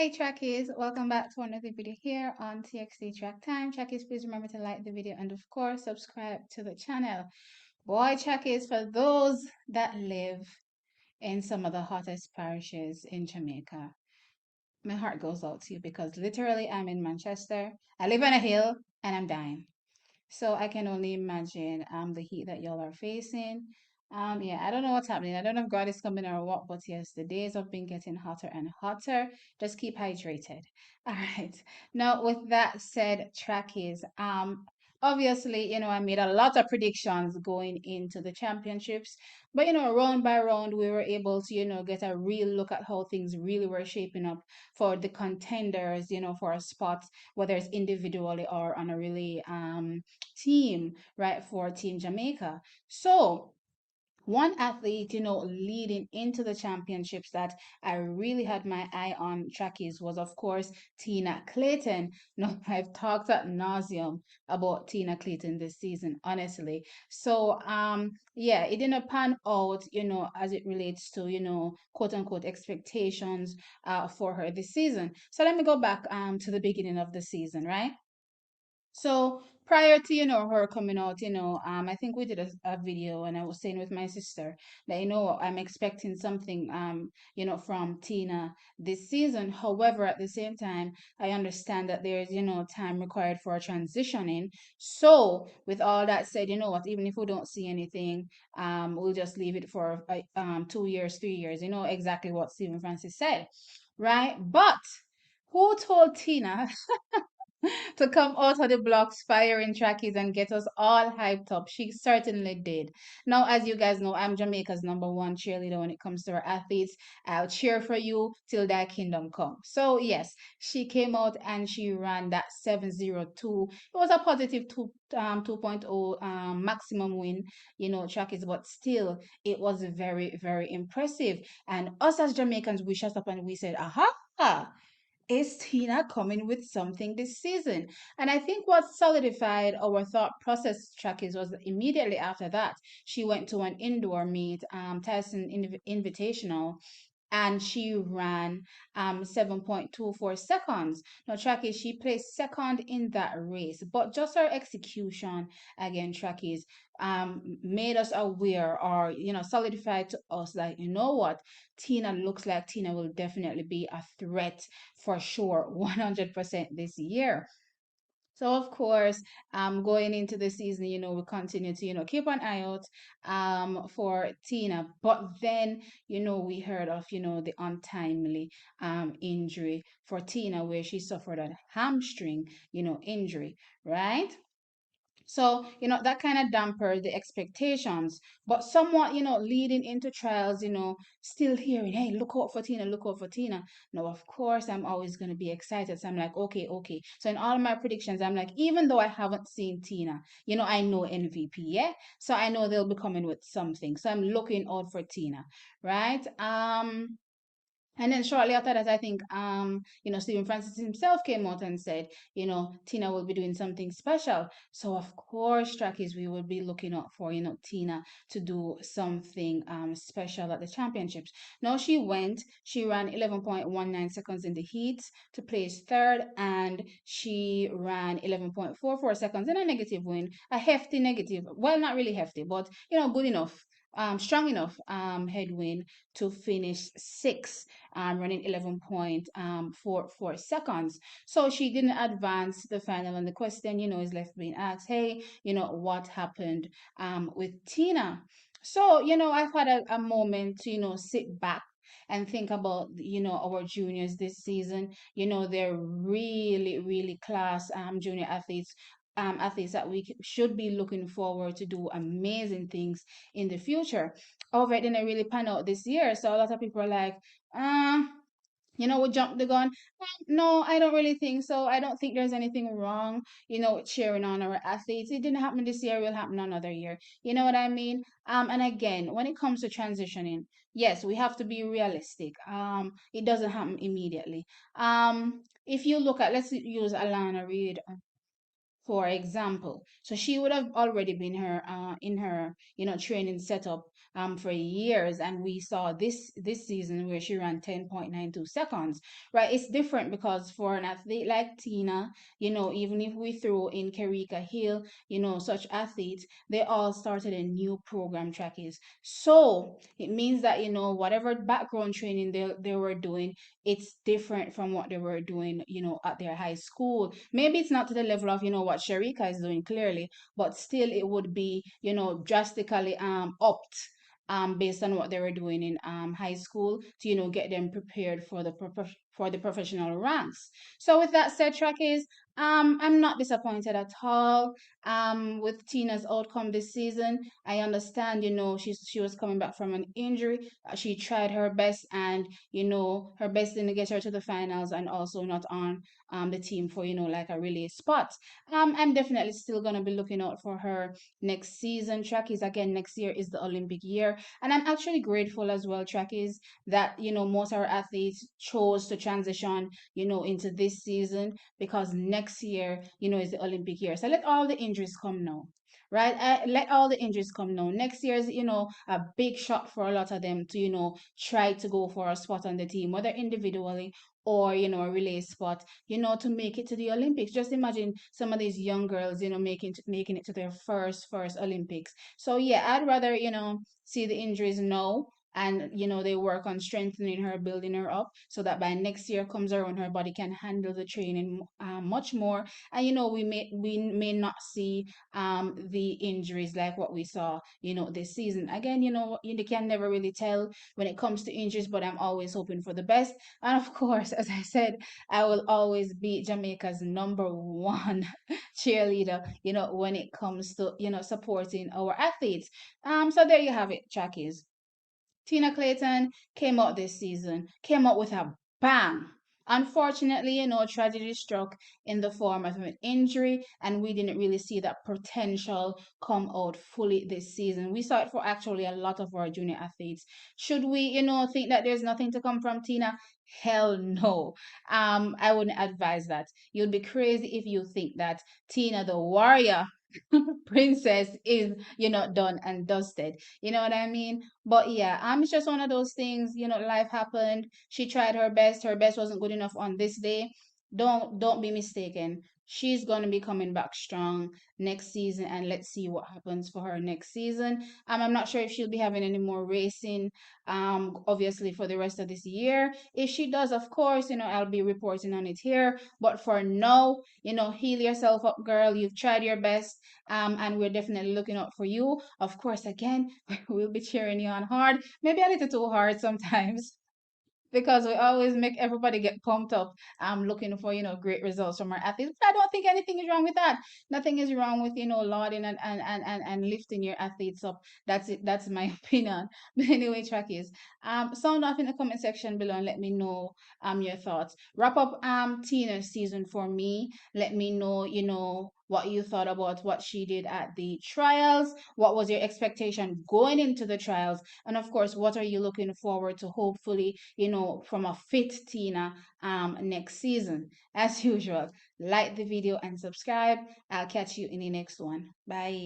Hi Trackies, welcome back to another video here on TXT Track Time. Trackies, please remember to like the video and of course subscribe to the channel. Boy Trackies, for those that live in some of the hottest parishes in Jamaica, my heart goes out to you because literally I'm in Manchester. I live on a hill and I'm dying. So I can only imagine the heat that y'all are facing. Yeah, I don't know what's happening. I don't know if God is coming or what, but yes, the days have been getting hotter and hotter. Just keep hydrated. All right. Now, with that said, trackies, obviously, I made a lot of predictions going into the championships, but round by round, we were able to, get a real look at how things really were shaping up for the contenders, for a spot, whether it's individually or on a really team, right, for Team Jamaica. So, one athlete, leading into the championships that I really had my eye on trackies was, of course, Tina Clayton. No, I've talked at nauseum about Tina Clayton this season, honestly. So, yeah, it didn't pan out, as it relates to, quote unquote expectations for her this season. So let me go back to the beginning of the season, right? So prior to her coming out, I think we did a video and I was saying with my sister that I'm expecting something from Tina this season. However, at the same time, I understand that there's time required for transitioning. So with all that said, you know what, even if we don't see anything, we'll just leave it for 2 years, 3 years, exactly what Stephen Francis said, right? But who told Tina to come out of the blocks firing trackies and get us all hyped up? She certainly did. Now, as you guys know, I'm Jamaica's #1 cheerleader when it comes to our athletes. I'll cheer for you till thy kingdom come. So, yes, she came out and she ran that 7:02. It was a positive 2.0 maximum win, trackies, but still, it was very, very impressive. And us as Jamaicans, we shut up and we said, aha! Is Tina coming with something this season? And I think what solidified our thought process, Chuckies, was that immediately after that, she went to an indoor meet, Tyson Invitational, and she ran 7.24 seconds. Now, Trackies, she placed second in that race, but just her execution again, Trackies, made us aware or, solidified to us that, you know what, Tina looks like Tina will definitely be a threat for sure, 100% this year. So of course, going into the season, we continue to, keep an eye out for Tina. But then, we heard of, the untimely injury for Tina where she suffered a hamstring, injury, right? So, that kind of dampened the expectations, but somewhat, leading into trials, still hearing, hey, look out for Tina, look out for Tina. Now, of course, I'm always going to be excited. So I'm like, okay, okay. So in all my predictions, I'm like, even though I haven't seen Tina, I know MVP, yeah? So I know they'll be coming with something. So I'm looking out for Tina, right? And then shortly after that, I think, Stephen Francis himself came out and said, Tina will be doing something special. So of course, trackies, we will be looking out for, Tina to do something special at the championships. Now she ran 11.19 seconds in the heats to place third, and she ran 11.44 seconds in a negative win, a hefty negative. Well, not really hefty, but good enough. Strong enough headwind to finish sixth, running 11.44 seconds. So she didn't advance the final. And the question, is left being asked, hey, what happened with Tina? So, I've had a moment to, sit back and think about, our juniors this season. They're really, really class junior athletes that we should be looking forward to do amazing things in the future. However, it didn't really pan out this year. So a lot of people are like, we jumped the gun. No, I don't really think so. I don't think there's anything wrong, with cheering on our athletes. It didn't happen this year, it will happen another year. You know what I mean? And again, when it comes to transitioning, yes, we have to be realistic. It doesn't happen immediately. If you look at, let's use Alana Reid for example. So she would have already been her in her training setup for years, and we saw this season where she ran 10.92 seconds, right? It's different because for an athlete like Tina, even if we throw in Kerika Hill, such athletes, they all started a new program, trackies. So it means that, whatever background training they were doing, it's different from what they were doing, at their high school. Maybe it's not to the level of, what Sharika is doing clearly, but still it would be, drastically upped based on what they were doing in high school to get them prepared for the professional ranks. So with that said, trackies, I'm not disappointed at all with Tina's outcome this season. I understand, she was coming back from an injury. She tried her best, and her best didn't get her to the finals, and also not on the team for like a relay spot. I'm definitely still gonna be looking out for her next season. Trackies, again, next year is the Olympic year, and I'm actually grateful as well, trackies, that most of our athletes chose to transition into this season, because next year is the Olympic year. So let all the injuries come now, right? Let all the injuries come now. Next year is a big shot for a lot of them to try to go for a spot on the team, whether individually or a relay spot, to make it to the Olympics. Just imagine some of these young girls, making it to their first Olympics. So yeah, I'd rather see the injuries now, and they work on strengthening her, building her up, so that by next year comes around, her body can handle the training much more. And we may not see the injuries like what we saw this season. Again, you can never really tell when it comes to injuries, but I'm always hoping for the best. And of course, as I said, I will always be Jamaica's number one cheerleader, when it comes to supporting our athletes. So there you have it, Jackies. Tina Clayton came out this season, came out with a bang. Unfortunately, tragedy struck in the form of an injury, and we didn't really see that potential come out fully this season. We saw it for actually a lot of our junior athletes. Should we, think that there's nothing to come from Tina? Hell no. I wouldn't advise that. You'd be crazy if you think that Tina, the warrior, princess, is done and dusted. You know what I mean? But yeah, it's just one of those things. Life happened. She tried her best. Her best wasn't good enough on this day. Don't be mistaken. She's gonna be coming back strong next season, and let's see what happens for her next season. I'm not sure if she'll be having any more racing. Obviously for the rest of this year. If she does, of course, I'll be reporting on it here. But for now, heal yourself up, girl. You've tried your best, and we're definitely looking out for you. Of course, again, we'll be cheering you on hard, maybe a little too hard sometimes, because we always make everybody get pumped up, looking for great results from our athletes. But I don't think anything is wrong with that. Nothing is wrong with lauding and lifting your athletes up. That's it. That's my opinion. But anyway, trackies, sound off in the comment section below and let me know your thoughts. Wrap up Tina's season for me. Let me know what you thought about what she did at the trials. What was your expectation going into the trials? And of course, what are you looking forward to, hopefully, from a fit Tina next season? As usual, like the video and subscribe. I'll catch you in the next one. Bye.